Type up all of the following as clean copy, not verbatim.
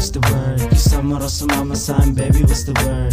what's the word? Kasama raw sumama sa'kin, baby, what's the word?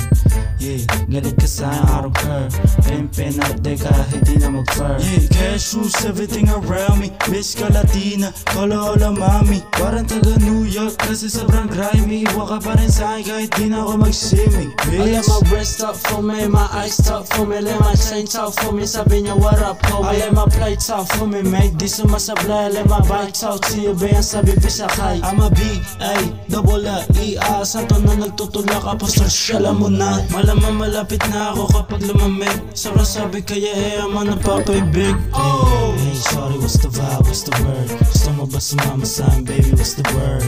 Yeah, galit ka sa'kin, I don't care. Pimpin out there kahit di na mag-fur. Yeah, cash rules everything around me. Bitch ka Latina, hola mami. Parang taga New York kasi sobrang grimy. Iwa ka pa rin sa'kin kahit di na ako mag-swimming. I let my breast talk for me, my eyes talk for me, let my chain talk for me. Sabi niya what up homie, I let my play talk for me, mate. Di sumasablay, let my bike talk to you, bayan sabi bisakay. I'm a B-A-double-E-A, santo na nagtutulak apostol siya, alam mo na. Malamang malapit na ako kapag lumamig. Sobrang sabi kaya ama na papaibig. Oh, hey shorty, what's the vibe, what's the word? Gusto mo ba sumama sa'kin, baby, what's the word?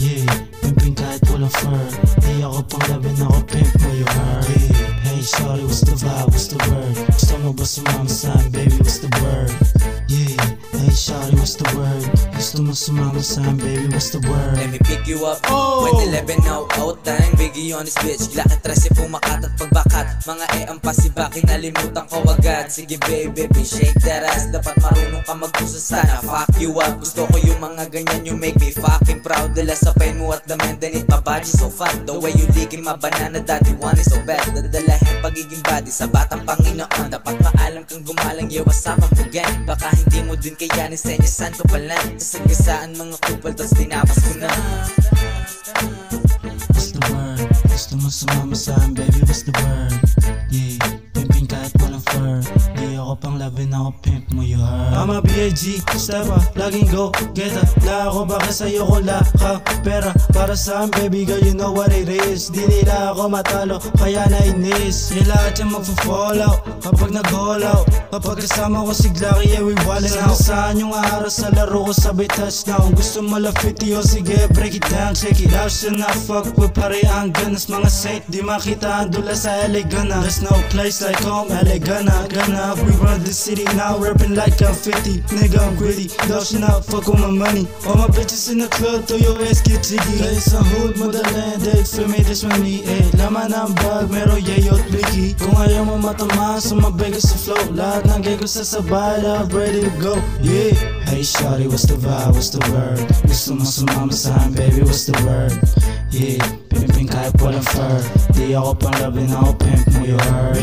Yeah, pimpin kahit walang fur. Di ako pang labin, ako pimp mo, you heard. Yeah, hey shorty, what's the vibe, what's the word? Gusto mo ba sumama sa'kin, baby, what's the word? Yeah, hey shorty, what's the word? Gusto mo sumama sa'kin, baby, what's the word? Let me pick you up, when 11 out time. Biggie on this bitch, lakit trese pumakat at pagbakat. Mga ang pasiba, kinalimutan ko agad. Sige baby, shake that ass. Dapat marunong ka magpusa sana, fuck you up. Gusto ko yung mga ganyan, you make me fucking proud. Dala sa pain mo at the man, then it my body so fun. The way you licking my banana, daddy want it so bad. Dadalahin pagiging body sa batang Panginoon. Dapat maalam kang gumalang, yeah, what's up, I'm again. Baka hindi mo din kayanin, senyasan ko pala. Sasagasaan mga kupal, tas tinapas ko na. What's the word? Gusto mo sumama sa'kin, baby, what's the word? Yeah, pimpin kahit walang fur. Di ako pang labin, ako pimp mo, you heard. I'm a B.I.G. stepper, laging go getter. La ako baka sa'yo ko laka pera. Para sa'kin, baby girl, you know what it is. Di nila ako matalo, kaya nainis. Yeah, lahat yung magpa-fall out kapag nag-all out. Kapag kasama ko si Glocky, yeah, we wallin' out. Saan yung araw sa laro ko, sabay touchdown. Gusto mo lafiti, o sige, break it down, check it out. Should not fuck with pare ang ganas. Mga saint, di makita ang dula sa LA Gana. There's no place like home, LA Gana. We run the city now, rapping like I'm 50. Nigga, I'm gritty, though she not fuck with my money. All my bitches in the club, throw your ass get jiggy. Kaya sa hood mo dalan, they feel me, this money, eh. Laman ng bag, meron yayo at blicky. Kung ayaw mo matamaan, sumabay ka sa flow. Lahat ng gay ko sasabay, I'm ready to go, yeah. Hey shawty, what's the vibe, what's the word? Gusto mo sumama sa'kin, baby, what's the word? Yeah, pimpin kahit walang fur. Di ako pang labin, ako pimp mo, you heard.